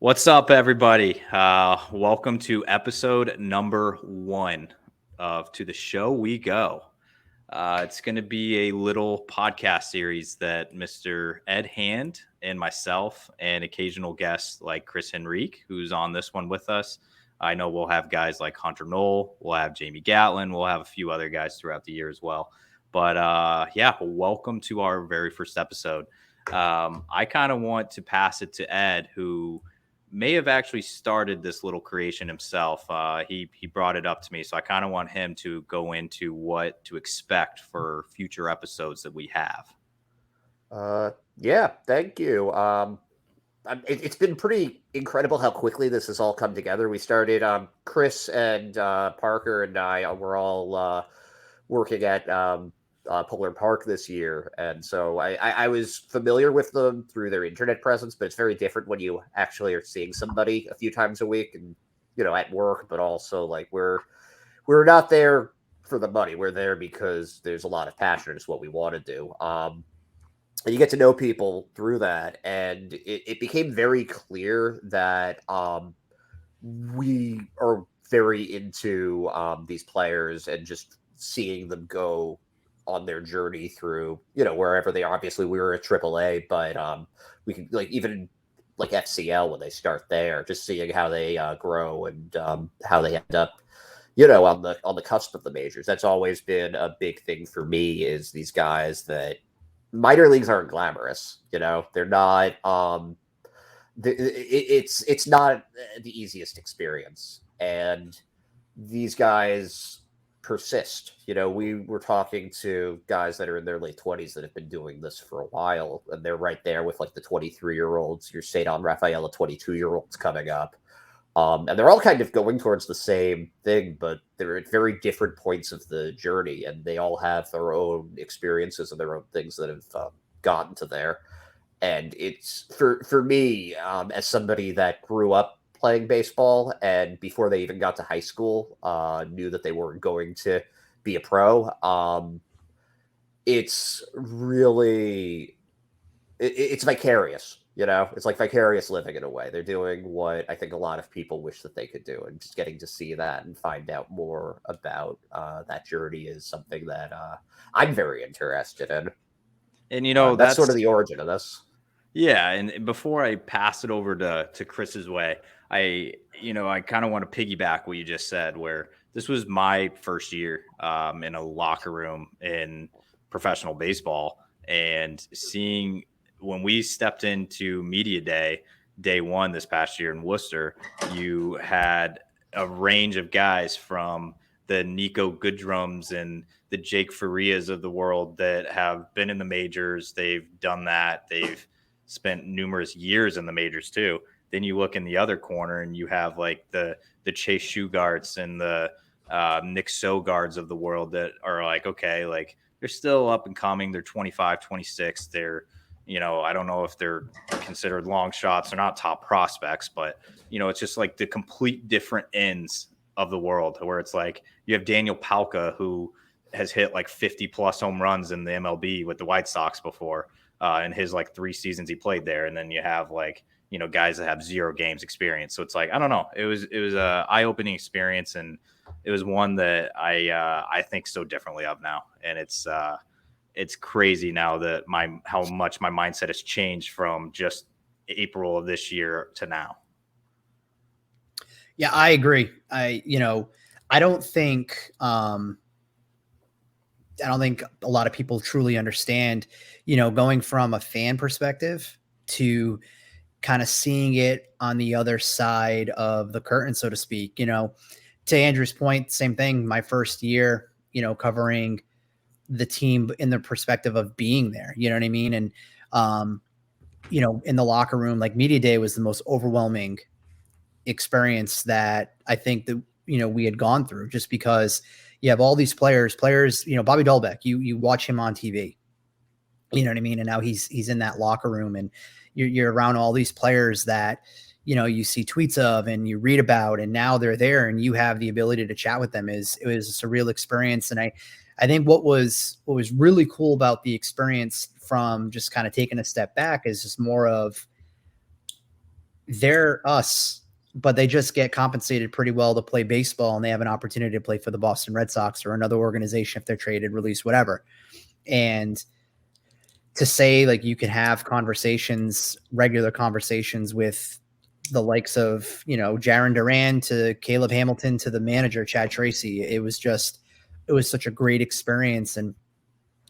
What's up, everybody? Welcome to episode number 1 of To the Show We Go. It's going to be a little podcast series that Mr. Ed Hand and myself and occasional guests like Chris Henrique, who's on this one with us. I know we'll have guys like Hunter Knoll, we'll have Jamie Gatlin, we'll have a few other guys throughout the year as well. But welcome to our very first episode. I kind of want to pass it to Ed, who may have actually started this little creation himself. He brought it up to me, so I kind of want him to go into what to expect for future episodes that we have. Yeah, thank you. It's been pretty incredible how quickly this has all come together. We started, Chris and Parker and I were all working at Polar Park this year, and so I was familiar with them through their internet presence, but it's very different when you actually are seeing somebody a few times a week and at work. But also, like, we're not there for the money. We're there because there's a lot of passion. It's what we want to do. And you get to know people through that, and it became very clear that we are very into these players and just seeing them go on their journey through, wherever they are. Obviously, we were at AAA, but we can, like, even like FCL when they start there, just seeing how they grow and how they end up, on the cusp of the majors. That's always been a big thing for me, is these guys that minor leagues aren't glamorous. They're not. It's not the easiest experience, and these guys persist. We were talking to guys that are in their late 20s that have been doing this for a while, and they're right there with, like, the 23-year-olds, your Cedon Rafaela 22-year-olds coming up. And they're all kind of going towards the same thing, but they're at very different points of the journey, and they all have their own experiences and their own things that have gotten to there. And it's for me, as somebody that grew up playing baseball, and before they even got to high school, knew that they weren't going to be a pro. It's really, it's vicarious. It's like vicarious living in a way. They're doing what I think a lot of people wish that they could do, and just getting to see that and find out more about that journey is something that I'm very interested in. And that's sort of the origin of this. Yeah, and before I pass it over to Chris's way, I kind of want to piggyback what you just said, where this was my first year in a locker room in professional baseball, and seeing when we stepped into media day one this past year in Worcester, you had a range of guys from the Nico Goodrums and the Jake Farias of the world that have been in the majors. They've done that. They've spent numerous years in the majors too. Then you look in the other corner and you have like the Chase Shugarts and the Nick Sogards of the world that are like, okay, like, they're still up and coming. They're 25, 26. They're, I don't know if they're considered long shots or not top prospects, but, it's just like the complete different ends of the world, where it's like you have Daniel Palka, who has hit like 50 plus home runs in the MLB with the White Sox before in his like 3 seasons he played there. And then you have like, guys that have 0 games experience. So it's like, I don't know. It was a eye-opening experience, and it was one that I think so differently of now. And it's crazy now that how much my mindset has changed from just April of this year to now. Yeah, I agree. I don't think a lot of people truly understand, going from a fan perspective to kind of seeing it on the other side of the curtain, so to speak. To Andrew's point, same thing. My first year, covering the team in the perspective of being there, you know what I mean? And, in the locker room, like, media day was the most overwhelming experience that I think that, we had gone through, just because you have all these players, Bobby Dahlbeck, you watch him on TV, you know what I mean? And now he's in that locker room, and you're around all these players that, you see tweets of and you read about, and now they're there and you have the ability to chat with them. It was a surreal experience. And I think what was really cool about the experience, from just kind of taking a step back, is just more of they're us, but they just get compensated pretty well to play baseball, and they have an opportunity to play for the Boston Red Sox or another organization if they're traded, released, whatever. And to say like you can have conversations, regular conversations with the likes of, Jaron Duran to Caleb Hamilton to the manager, Chad Tracy, it was such a great experience, and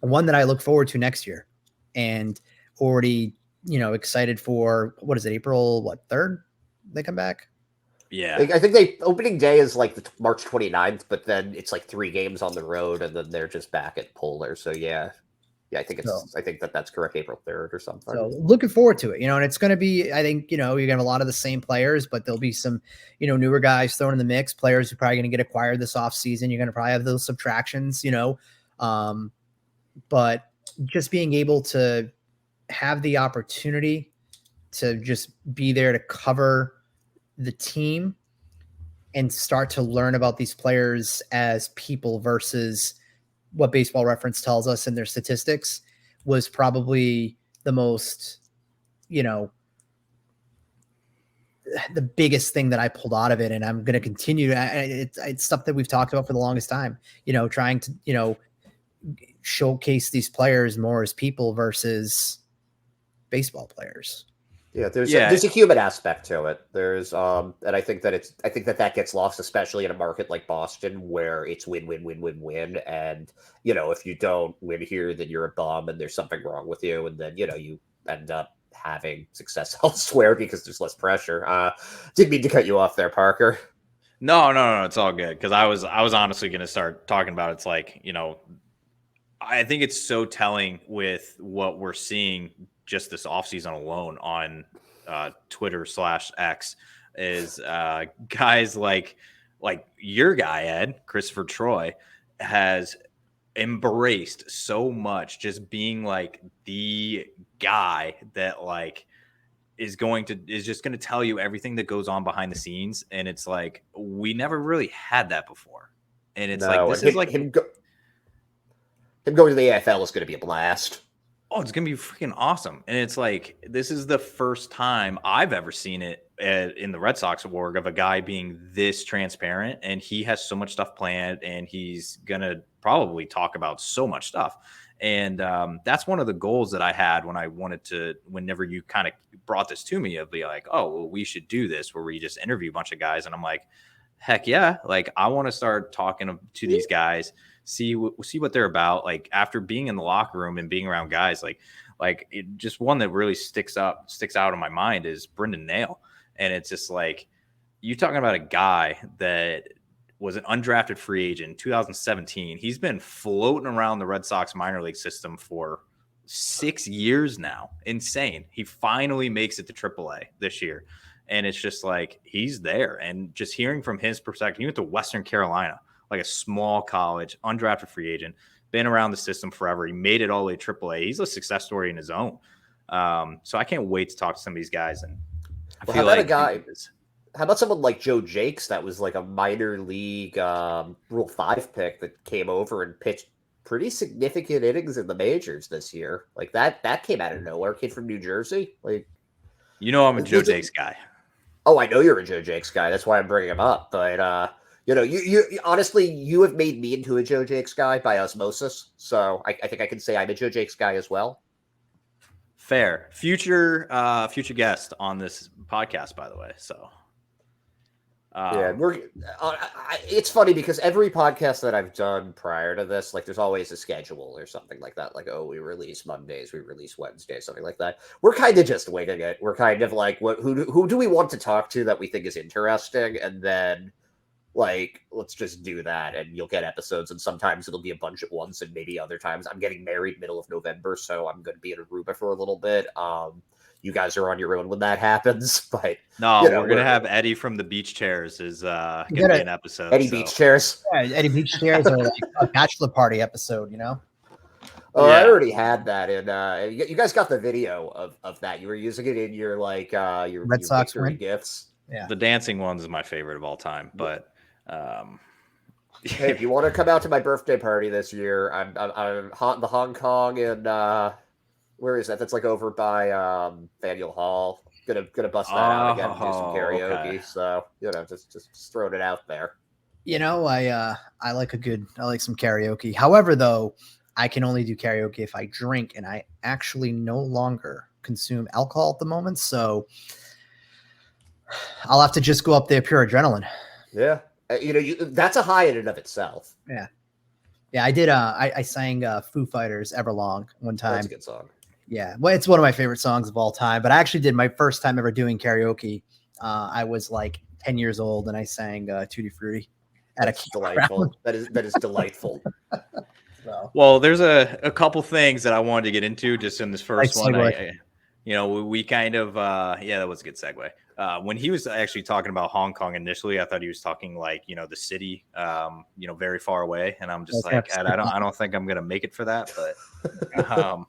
one that I look forward to next year, and already, excited for, what is it, April 3rd they come back? Yeah. I think opening day is like the March 29th, but then it's like 3 games on the road, and then they're just back at Polar. So yeah, I think that's correct, April 3rd or something. So looking forward to it, and it's going to be, I think, you're going to have a lot of the same players, but there'll be some, newer guys thrown in the mix, players who are probably going to get acquired this offseason. You're going to probably have those subtractions, but just being able to have the opportunity to just be there to cover the team and start to learn about these players as people versus what Baseball Reference tells us in their statistics was probably the most, the biggest thing that I pulled out of it. And I'm going to continue. It's stuff that we've talked about for the longest time, trying to, showcase these players more as people versus baseball players. Yeah, there's a human aspect to it. There's and I think that gets lost, especially in a market like Boston where it's win, win, win, win, win. And if you don't win here, then you're a bum and there's something wrong with you, and then you end up having success elsewhere because there's less pressure. Didn't mean to cut you off there, Parker. No, it's all good, because I was honestly going to start talking about it's like, I think it's so telling with what we're seeing just this offseason alone on Twitter/X is guys like your guy, Ed, Christopher Troy, has embraced so much just being like the guy that like is just going to tell you everything that goes on behind the scenes. And it's like, we never really had that before. And it's him going to the AFL is going to be a blast. Oh, it's going to be freaking awesome. And it's like, this is the first time I've ever seen it in the Red Sox org of a guy being this transparent, and he has so much stuff planned, and he's going to probably talk about so much stuff. And that's one of the goals that I had whenever you kind of brought this to me, of be like, oh, well, we should do this where we just interview a bunch of guys. And I'm like, heck yeah. Like, I want to start talking to these guys, see what they're about. Like, after being in the locker room and being around guys, just one that really sticks out in my mind is Brendan Nail. And it's just like, you talking about a guy that was an undrafted free agent in 2017. He's been floating around the Red Sox minor league system for 6 years now. Insane. He finally makes it to AAA this year. And it's just like, he's there. And just hearing from his perspective, he went to Western Carolina, like a small college, undrafted free agent, been around the system forever. He made it all the way to AAA. He's a success story in his own. So I can't wait to talk to some of these guys. And I feel like how about someone like Joe Jakes that was like a minor league Rule 5 pick that came over and pitched pretty significant innings in the majors this year? Like that came out of nowhere. Kid from New Jersey. Like, I'm a Joe Jakes guy. Oh, I know you're a Joe Jakes guy. That's why I'm bringing him up. But you honestly, you have made me into a Joe Jakes guy by osmosis. So I think I can say I'm a Joe Jakes guy as well. Fair. Future guest on this podcast, by the way. So. Yeah, it's funny because every podcast that I've done prior to this, like, there's always a schedule or something like that. Like, oh, we release Mondays, we release Wednesdays, something like that. We're kind of just winging it. We're kind of like, who do we want to talk to that we think is interesting? And then, like, let's just do that, and you'll get episodes. And sometimes it'll be a bunch at once, and maybe other times I'm getting married middle of November, so I'm going to be in Aruba for a little bit. You guys are on your own when that happens, but we're gonna have Eddie from the Beach Chairs is gonna be an episode. Beach Chairs, Eddie Beach Chairs are like a bachelor party episode, Oh, yeah. I already had that, and you guys got the video of that. You were using it in your your Red Sox gifts. Yeah, the dancing ones is my favorite of all time. But hey, if you want to come out to my birthday party this year, I'm the Hong Kong and. Where is that? That's like over by Faneuil Hall. gonna bust that out again and do some Oh, karaoke. okay. So just throwing it out there. I like some karaoke. However, though, I can only do karaoke if I drink, and I actually no longer consume alcohol at the moment. So I'll have to just go up there pure adrenaline. Yeah, that's a high in and of itself. Yeah, I did. I sang Foo Fighters Everlong one time. That's a good song. Yeah, well, it's one of my favorite songs of all time. But I actually did my first time ever doing karaoke. I was like 10 years old, and I sang Tutti Frutti. That's delightful. That is delightful. So. Well, there's a couple things that I wanted to get into just in this first Nice one. segue. We kind of that was a good segue. When he was actually talking about Hong Kong initially, I thought he was talking like, the city, very far away. And I'm just like, I don't think I'm going to make it for that. But all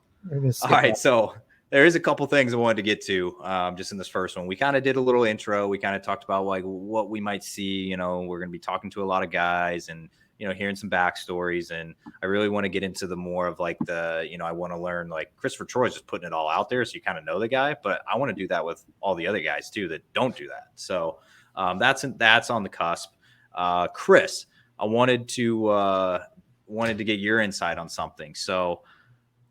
right. So there is a couple things I wanted to get to just in this first one. We kind of did a little intro. We kind of talked about like what we might see. We're going to be talking to a lot of guys and, hearing some backstories. And I really want to get into the more of like I want to learn, like Christopher Troy's just putting it all out there. So you kind of know the guy, but I want to do that with all the other guys too, that don't do that. So that's on the cusp. Chris, I wanted to get your insight on something. So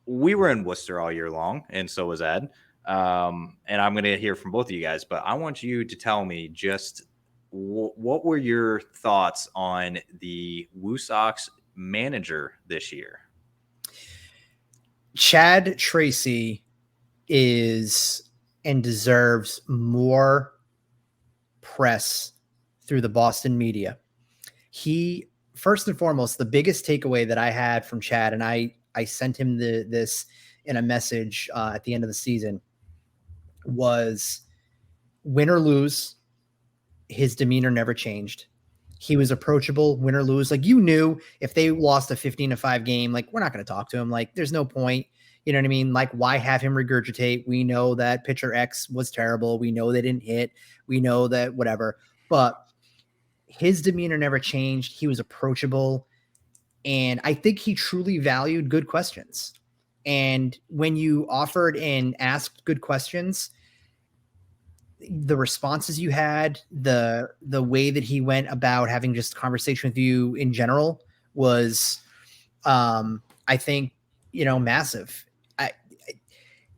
we were in Worcester all year long, and so was Ed. And I'm going to hear from both of you guys, but I want you to tell me just what were your thoughts on the WooSox manager this year? Chad Tracy is and deserves more press through the Boston media. He, first and foremost, the biggest takeaway that I had from Chad, and I sent him this in a message at the end of the season, was win or lose, his demeanor never changed. He was approachable, win or lose. Like, you knew if they lost a 15-5 game, like, we're not going to talk to him. Like, there's no point. You know what I mean? Like, why have him regurgitate? We know that pitcher X was terrible. We know they didn't hit. We know that whatever. But his demeanor never changed. He was approachable. And I think he truly valued good questions. And when you offered and asked good questions, the responses you had, the way that he went about having just a conversation with you in general was, I think, massive.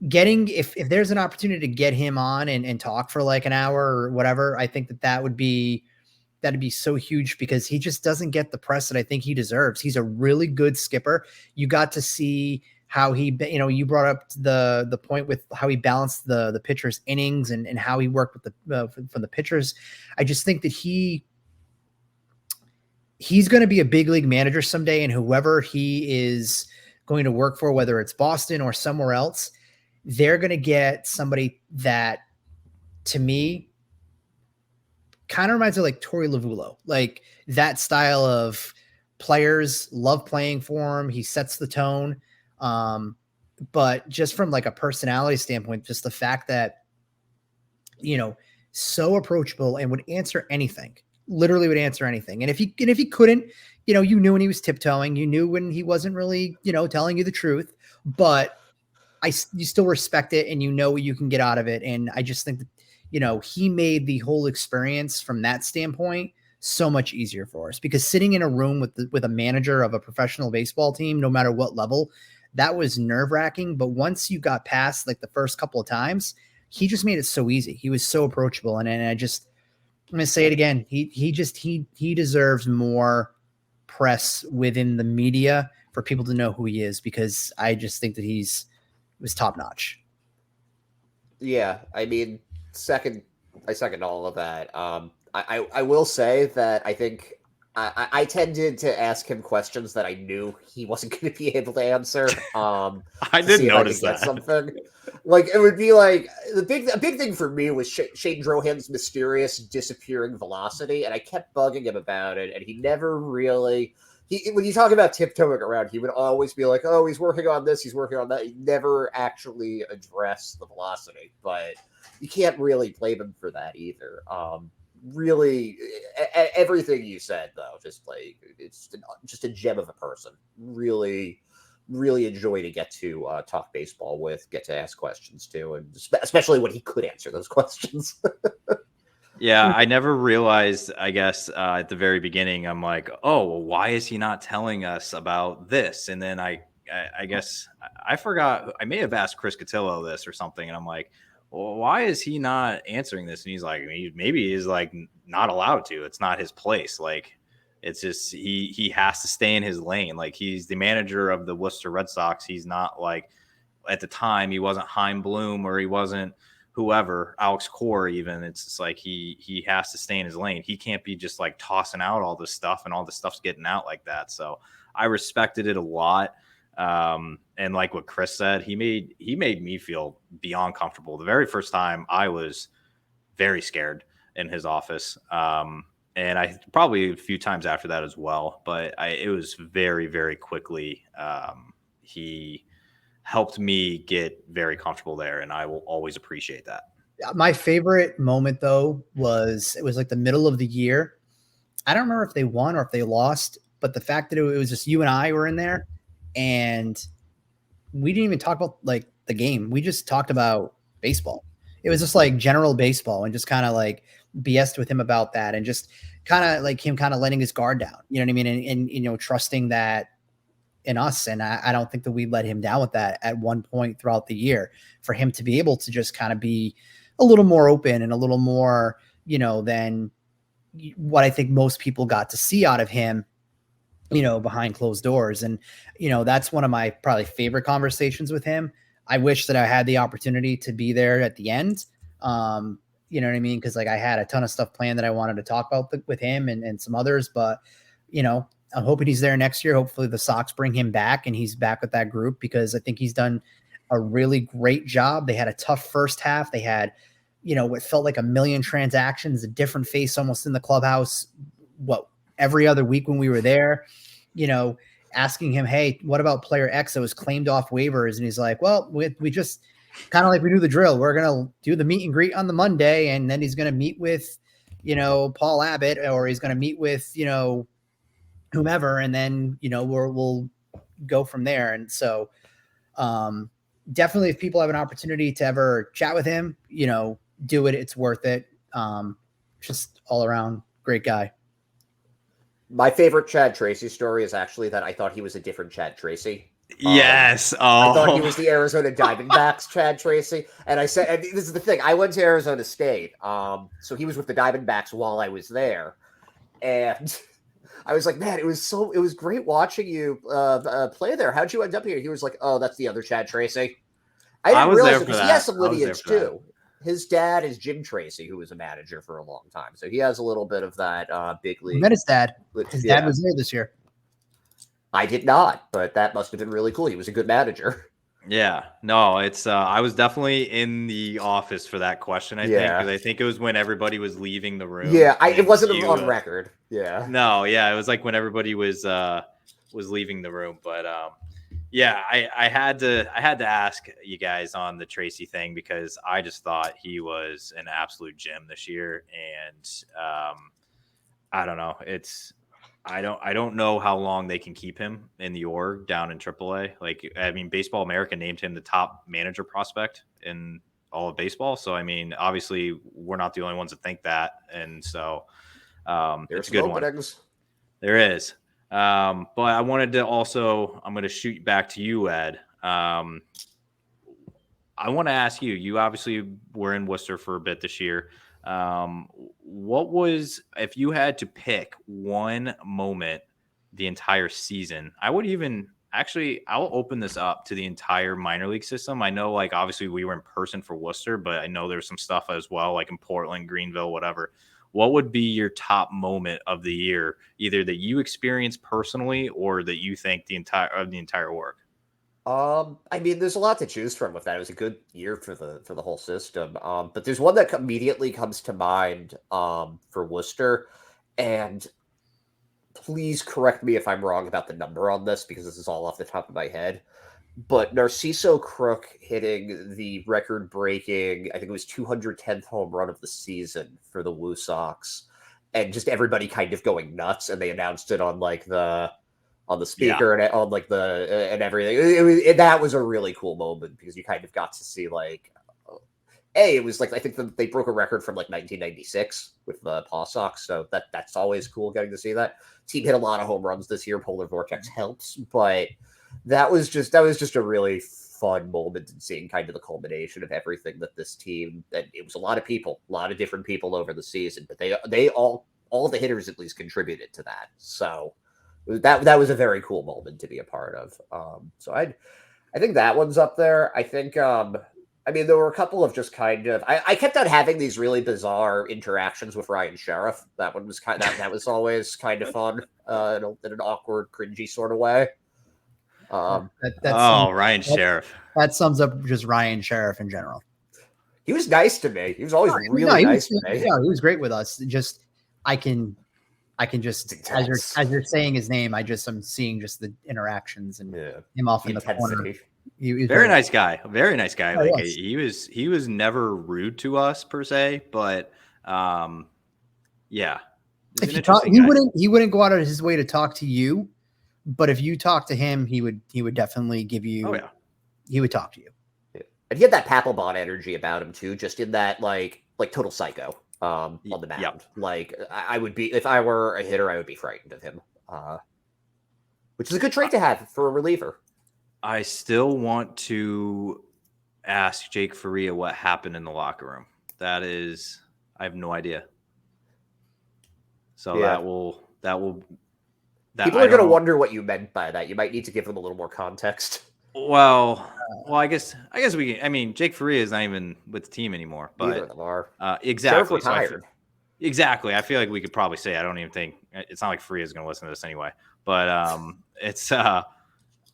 If there's an opportunity to get him on and talk for like an hour or whatever, I think that'd be so huge, because he just doesn't get the press that I think he deserves. He's a really good skipper. You got to see how he, you brought up the point with how he balanced the pitcher's innings and how he worked with from the pitchers. I just think that he's going to be a big league manager someday, and whoever he is going to work for, whether it's Boston or somewhere else, they're going to get somebody that, to me, kind of reminds me of like Torey Lovullo, like that style of players love playing for him. He sets the tone. But just from like a personality standpoint, just the fact that, so approachable and would answer anything, literally would answer anything. And if he couldn't, you knew when he was tiptoeing, you knew when he wasn't really, telling you the truth, but you still respect it and you know what you can get out of it. And I just think that, he made the whole experience from that standpoint so much easier for us, because sitting in a room with a manager of a professional baseball team, no matter what level, that was nerve-wracking. But once you got past like the first couple of times, he just made it so easy. He was so approachable. And I'm going to say it again. He deserves more press within the media for people to know who he is, because I just think that he was top-notch. Yeah. I mean, I second all of that. I will say that I think I tended to ask him questions that I knew he wasn't going to be able to answer. I did notice that. Something like it would be like a big thing for me was Shane Drohan's mysterious disappearing velocity, and I kept bugging him about it, and he never really. When you talk about tiptoeing around, he would always be like, "Oh, he's working on this, he's working on that." He never actually addressed the velocity, but you can't really blame him for that either. Really, everything you said though, just like it's just a gem of a person. Really, really enjoy to get to talk baseball with, get to ask questions to, and especially when he could answer those questions. Yeah, I never realized, I guess, at the very beginning, I'm like, oh, well, why is he not telling us about this? And then I guess I forgot, I may have asked Chris Cotillo this or something, and I'm like, well, why is he not answering this? And he's like, maybe he's like not allowed to. It's not his place. Like, it's just he has to stay in his lane. Like, he's the manager of the Worcester Red Sox. He's not like, at the time, he wasn't Heim Bloom or he wasn't whoever, Alex Core even. It's just like he has to stay in his lane. He can't be just like tossing out all this stuff, and all this stuff's getting out like that. So I respected it a lot. And like what Chris said, he made me feel beyond comfortable. The very first time, I was very scared in his office. And I probably a few times after that as well, but it was very, very quickly. He helped me get very comfortable there, and I will always appreciate that. My favorite moment though it was like the middle of the year. I don't remember if they won or if they lost, but the fact that it was just you and I were in there, and we didn't even talk about like the game. We just talked about baseball. It was just like general baseball, and just kind of like BS'd with him about that, and just kind of like him kind of letting his guard down. You know what I mean? And you know, trusting that in us. And I don't think that we let him down with that at one point throughout the year, for him to be able to just kind of be a little more open and a little more, you know, than what I think most people got to see out of him, you know, behind closed doors. And, you know, that's one of my probably favorite conversations with him. I wish that I had the opportunity to be there at the end. You know what I mean? Cause like I had a ton of stuff planned that I wanted to talk about with him and some others, but you know, I'm hoping he's there next year. Hopefully the Sox bring him back and he's back with that group, because I think he's done a really great job. They had a tough first half. They had, you know, what felt like a million transactions, a different face almost in the clubhouse, every other week when we were there, you know, asking him, hey, what about player X that was claimed off waivers? And he's like, well, we just kind of like we do the drill. We're going to do the meet and greet on the Monday, and then he's going to meet with, you know, Paul Abbott, or he's going to meet with, you know, whomever, and then, you know, we'll go from there. And so definitely, if people have an opportunity to ever chat with him, you know, do it. It's worth it. Just all around great guy. My favorite Chad Tracy story is actually that I thought he was a different Chad Tracy. Yes. I thought he was the Arizona Diamondbacks Chad Tracy. And I said, and this is the thing, I went to Arizona State. So he was with the Diamondbacks while I was there. And I was like, man, it was great watching you play there. How'd you end up here? He was like, oh, that's the other Chad Tracy. I didn't realize it because he has some lineage too. His dad is Jim Tracy, who was a manager for a long time. So he has a little bit of that big league. I met his dad. His dad was there this year. I did not, but that must have been really cool. He was a good manager. Yeah, no, it's I was definitely in the office for that question. I think, because I think it was when everybody was leaving the room. Yeah, it wasn't on record. Yeah, no, yeah, it was like when everybody was leaving the room. But yeah, I had to ask you guys on the Tracy thing, because I just thought he was an absolute gem this year, and I don't know, I don't know how long they can keep him in the org down in AAA. Like, I mean, Baseball America named him the top manager prospect in all of baseball. So, I mean, obviously we're not the only ones that think that. And so it's a good one. There is. But I wanted to also, I'm going to shoot back to you, Ed. I want to ask you, you obviously were in Worcester for a bit this year. What was, if you had to pick one moment the entire season, I'll open this up to the entire minor league system. I know, like, obviously we were in person for Worcester, but I know there's some stuff as well, like in Portland, Greenville, whatever. What would be your top moment of the year, either that you experienced personally or that you think the entire work? I mean, there's a lot to choose from with that. It was a good year for the whole system. But there's one that immediately comes to mind for Worcester, and please correct me if I'm wrong about the number on this, because this is all off the top of my head. But Narciso Crook hitting the record-breaking, I think it was 210th home run of the season for the WooSox, and just everybody kind of going nuts. And they announced it on like the on the speaker and on like and everything. That was a really cool moment because you kind of got to see like, it was like I think they broke a record from like 1996 with the WooSox, so that's always cool getting to see that. Team hit a lot of home runs this year. Polar Vortex helps, but that was just a really fun moment in seeing kind of the culmination of everything that this team. And it was a lot of people, a lot of different people over the season, but they all the hitters at least contributed to that. So that was a very cool moment to be a part of. So I think that one's up there. I think. I mean, there were a couple of just kind of. I kept on having these really bizarre interactions with Ryan Sheriff. That one was that was always kind of fun in an awkward, cringy sort of way. Ryan Sheriff. That sums up just Ryan Sheriff in general. He was nice to me. He was always really nice to me. Yeah, he was great with us. Just I can just as you're saying his name, I'm seeing just the interactions and him off in the corner. Very nice guy. Very nice guy. Oh, like yes. he was never rude to us per se, but yeah. If you talk, he wouldn't go out of his way to talk to you, but if you talk to him, he would definitely give you. Oh yeah. He would talk to you. Yeah. And he had that Papelbon energy about him too, just in that like total psycho on the mound. Yep. Like I would be if I were a hitter, I would be frightened of him. Which is a good trait to have for a reliever. I still want to ask Jake Faria what happened in the locker room. I have no idea. So that will. People are going to wonder what you meant by that. You might need to give them a little more context. Well, I guess we can. I mean, Jake Faria is not even with the team anymore. But neither of them are. Exactly. Retired. Exactly. I feel like we could probably say. I don't even think it's not like Faria is going to listen to this anyway. But it's.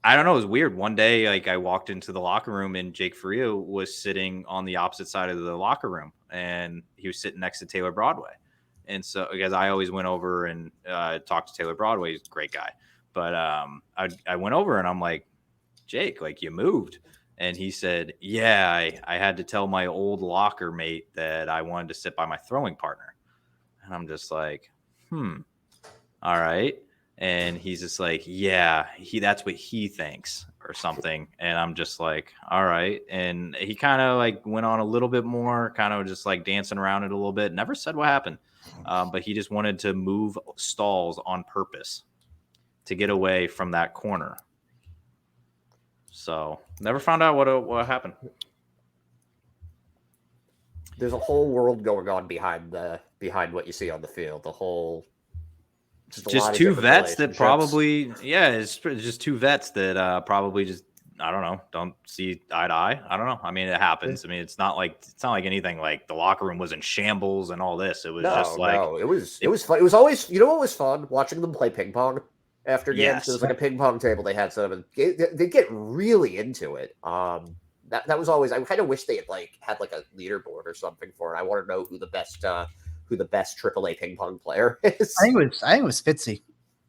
I don't know. It was weird. One day, like I walked into the locker room and Jake Faria was sitting on the opposite side of the locker room, and he was sitting next to Taylor Broadway. And so, because I always went over and talked to Taylor Broadway, he's a great guy. But I went over and I'm like, Jake, like you moved. And he said, yeah, I had to tell my old locker mate that I wanted to sit by my throwing partner. And I'm just like, all right. And he's just like, yeah, that's what he thinks or something. And I'm just like, all right. And he kind of like went on a little bit more, kind of just like dancing around it a little bit. Never said what happened. But he just wanted to move stalls on purpose to get away from that corner. So never found out what happened. There's a whole world going on behind what you see on the field. The whole just two vets that probably it's just two vets that probably just I don't know, don't see eye to eye. I don't know. I mean, it happens. I mean, it's not like anything like the locker room was in shambles and all this. It was it was fun. It was always, you know what was fun? Watching them play ping pong after games. Yes. There was like a ping pong table they had set up, and they get really into it. That was always. I kind of wish they had a leaderboard or something for it. I want to know who the best AAA ping pong player is. I think it was Fitzy.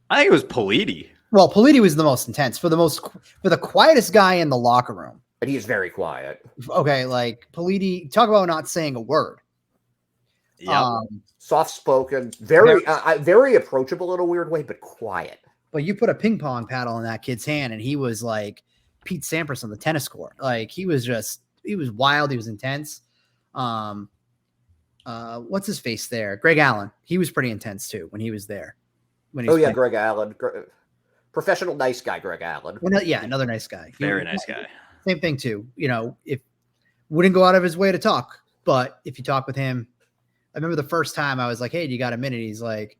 I think it was Politi. Well, Politi was the most intense for the quietest guy in the locker room. But he's very quiet. Okay, like Politi, talk about not saying a word. Yeah, soft-spoken, very approachable in a weird way, but quiet. But you put a ping pong paddle in that kid's hand, and he was like Pete Sampras on the tennis court. Like he was wild. He was intense. What's his face there? Greg Allen. He was pretty intense too when he was there. Greg Allen. Professional nice guy, Greg Allen. Well, yeah, another nice guy. Very nice guy. Same thing too. You know, if wouldn't go out of his way to talk, but if you talk with him, I remember the first time I was like, "Hey, do you got a minute?" He's like,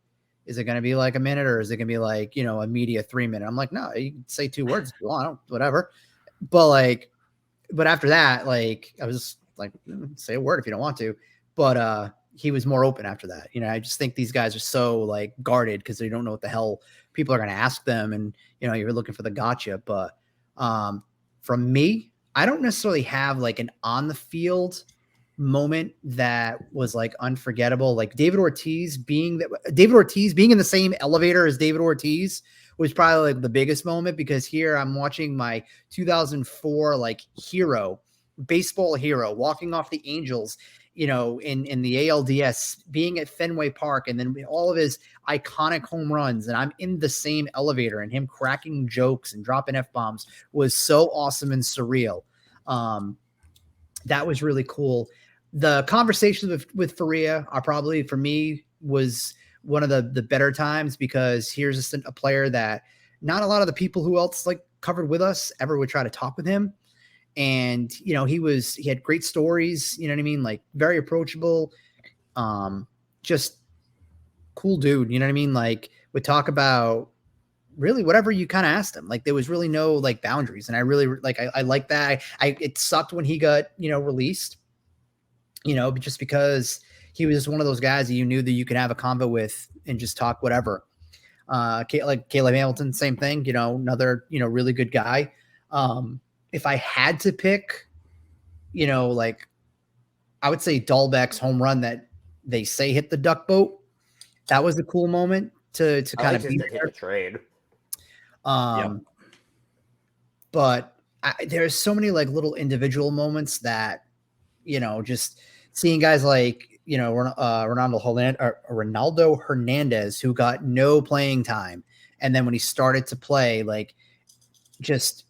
"Is it going to be like a minute or is it going to be like, a media 3 minute?" I'm like, "No, you can say 2 words if you want, whatever." But after that, I was like, "Say a word if you don't want to." But he was more open after that. I just think these guys are so guarded because they don't know what the hell people are going to ask them. And, you're looking for the gotcha. But from me, I don't necessarily have an on the field moment that was unforgettable. David Ortiz being in the same elevator as David Ortiz was probably the biggest moment, because here I'm watching my 2004 baseball hero walking off the Angels in the ALDS, being at Fenway Park, and then all of his iconic home runs, and I'm in the same elevator, and him cracking jokes and dropping F-bombs was so awesome and surreal. That was really cool. The conversations with Faria are probably, for me, was one of the better times, because here's a player that not a lot of the people who else like covered with us ever would try to talk with him. And, he had great stories, you know what I mean? Like, very approachable, just cool dude. You know what I mean? Like, would talk about really whatever you kind of asked him. Like, there was really no like boundaries. And I really like, I like that. It sucked when he got, released, just because he was one of those guys that you knew that you could have a convo with and just talk whatever. Like Caleb Hamilton, same thing, another, really good guy. If I had to pick, like, I would say Dahlbeck's home run that they say hit the duck boat. That was a cool moment to kind of be hit the trade. But there's so many like little individual moments that, just seeing guys like, Ronaldo Hernandez, who got no playing time. And then when he started to play, like, just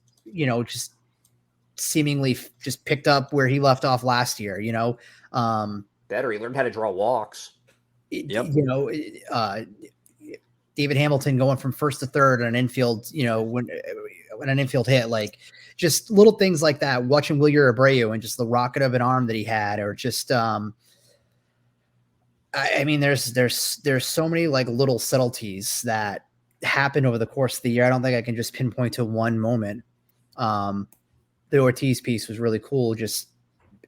seemingly just picked up where he left off last year, Better. He learned how to draw walks. Yep. David Hamilton going from first to third on an infield, when an infield hit, like, just little things like that, watching Wilyer Abreu and just the rocket of an arm that he had, or just, there's so many like little subtleties that happened over the course of the year. I don't think I can just pinpoint to one moment. The Ortiz piece was really cool. Just,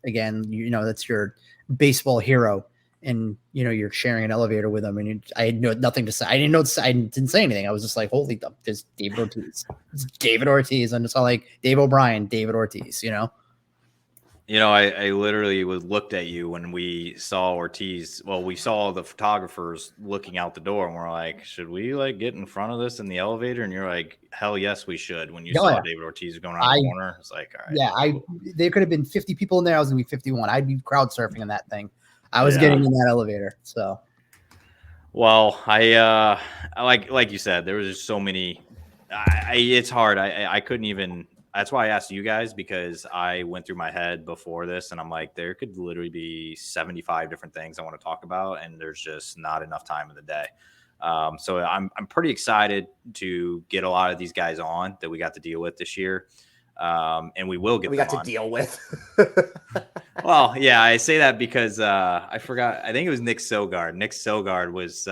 again, that's your baseball hero, and you're sharing an elevator with him, and I had nothing to say. I didn't say anything. I was just like, holy, there's David Ortiz. It's David Ortiz. And it's all like Dave O'Brien, David Ortiz, I literally looked at you when we saw Ortiz. Well, we saw the photographers looking out the door, and we're like, should we like get in front of this in the elevator? And you're like, hell yes, we should. When you saw David Ortiz going around the corner, it's like, all right. Yeah, there could have been 50 people in there. I was going to be 51. I'd be crowd surfing in that thing. I was getting in that elevator. So, well, I like you said, there was just so many. It's hard. I couldn't even. That's why I asked you guys, because I went through my head before this, and I'm like, there could literally be 75 different things I want to talk about, and there's just not enough time in the day. So I'm pretty excited to get a lot of these guys on that we got to deal with this year. And we will get them on. To deal with. Well, yeah, I say that because I forgot. I think it was Nick Sogard. Nick Sogard was.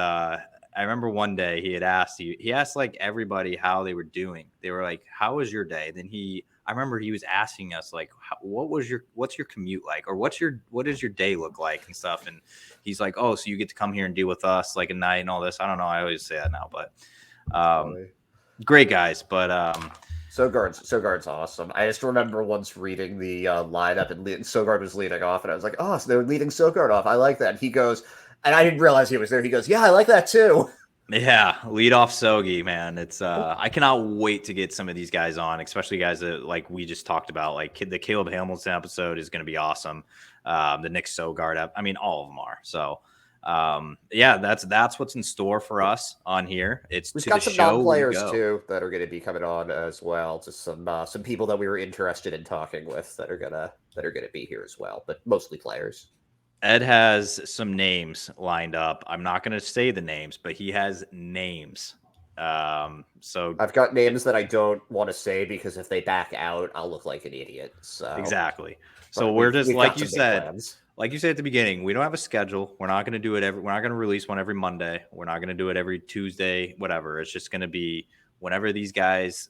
I remember one day he asked like everybody how they were doing. They were like, "How was your day?" Then I remember he was asking us like, what's your commute like, or what does your day look like and stuff. And he's like, "Oh, so you get to come here and deal with us like at night and all this." I don't know. I always say that now, but great guys. But Sogard's awesome. I just remember once reading the lineup, and Sogard was leading off, and I was like, "Oh, so they're leading Sogard off. I like that." And he goes. And I didn't realize he was there. He goes, "Yeah, I like that too." Yeah, lead off Sogi, man. It's I cannot wait to get some of these guys on, especially guys that like we just talked about. Like the Caleb Hamilton episode is going to be awesome. The Nick Sogard, all of them are. So yeah, that's what's in store for us on here. We've got some non-players too that are going to be coming on as well. Just some people that we were interested in talking with that are gonna be here as well, but mostly players. Ed has some names lined up. I'm not going to say the names, but he has names. So I've got names that I don't want to say because if they back out, I'll look like an idiot. So exactly. So we're just like you said at the beginning, we don't have a schedule. We're not going to do it we're not going to release one every Monday. We're not going to do it every Tuesday, whatever. It's just going to be whenever these guys,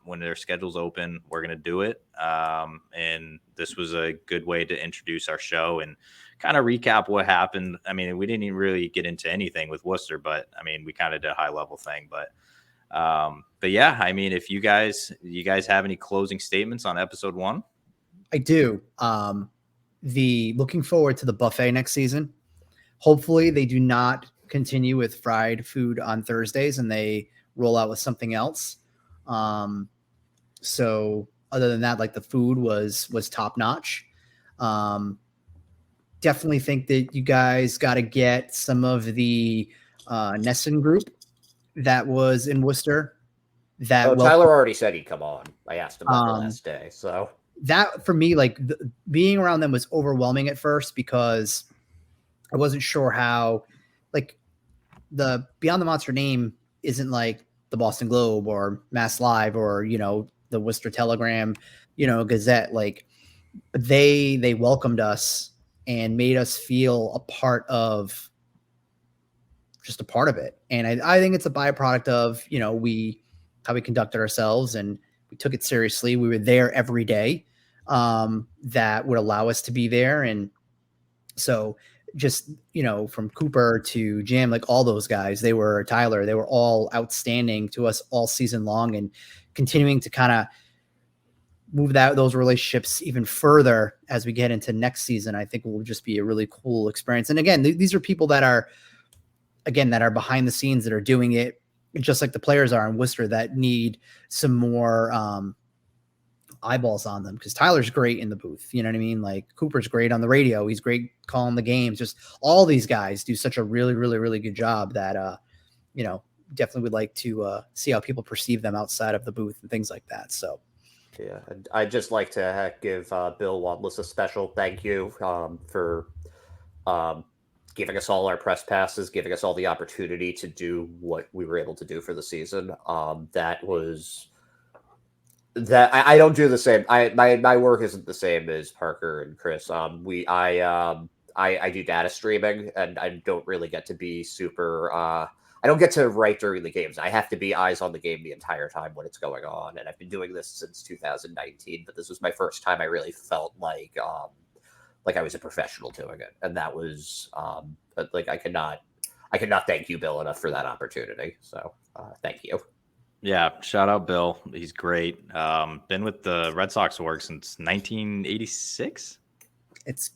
when their schedule's open, we're going to do it. And this was a good way to introduce our show and kind of recap what happened. I mean, we didn't even really get into anything with Worcester, but I mean, we kind of did a high level thing, but yeah, I mean, if you guys have any closing statements on episode 1? I do. Looking forward to the buffet next season. Hopefully they do not continue with fried food on Thursdays and they roll out with something else. So other than that, like the food was top notch. definitely think that you guys got to get some of the Nesson group that was in Worcester. That Tyler already said he'd come on. I asked him that the um, last day. So that for me, like being around them was overwhelming at first because I wasn't sure how, like, the Beyond the Monster name isn't like the Boston Globe or Mass Live or, you know, the Worcester Telegram, you know, Gazette. Like they welcomed us and made us feel a part of, just a part of it. And I think it's a byproduct of, you know, how we conducted ourselves, and we took it seriously. We were there every day. That would allow us to be there. And so just, you know, from Cooper to Jim, like all those guys, Tyler, they were all outstanding to us all season long, and continuing to kind of move those relationships even further as we get into next season, I think will just be a really cool experience. And again, these are people that are behind the scenes, that are doing it just like the players are in Worcester, that need some more eyeballs on them, because Tyler's great in the booth. You know what I mean? Like Cooper's great on the radio. He's great calling the games. Just all these guys do such a really, really, really good job that, you know, definitely would like to see how people perceive them outside of the booth and things like that. So, yeah, I'd just like to give Bill Wadless a special thank you for giving us all our press passes, giving us all the opportunity to do what we were able to do for the season. I don't do the same. My work isn't the same as Parker and Chris. I do data streaming, and I don't really get to be super. I don't get to write during the games. I have to be eyes on the game the entire time when it's going on, and I've been doing this since 2019. But this was my first time I really felt like I was a professional doing it, and that was like I could not thank you, Bill, enough for that opportunity. So thank you. Yeah, shout out Bill. He's great. Been with the Red Sox org since 1986. it's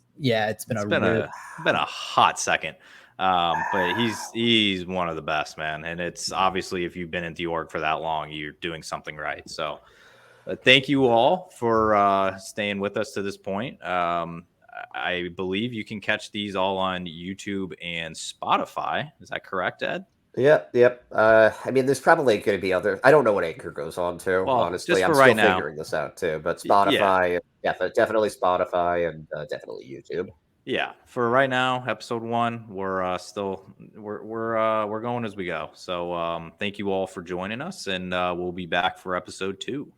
been a hot second. But he's one of the best, man. And it's obviously, if you've been in the org for that long, you're doing something right. So thank you all for staying with us to this point. I believe you can catch these all on YouTube and Spotify. Is that correct, Ed? Yep. I mean, there's probably going to be other. I don't know what Anchor goes on to. Well, honestly, just I'm for still right now, figuring this out too. But Spotify, definitely Spotify, and definitely YouTube. Yeah, for right now, episode 1, we're going as we go. So thank you all for joining us, and we'll be back for episode 2.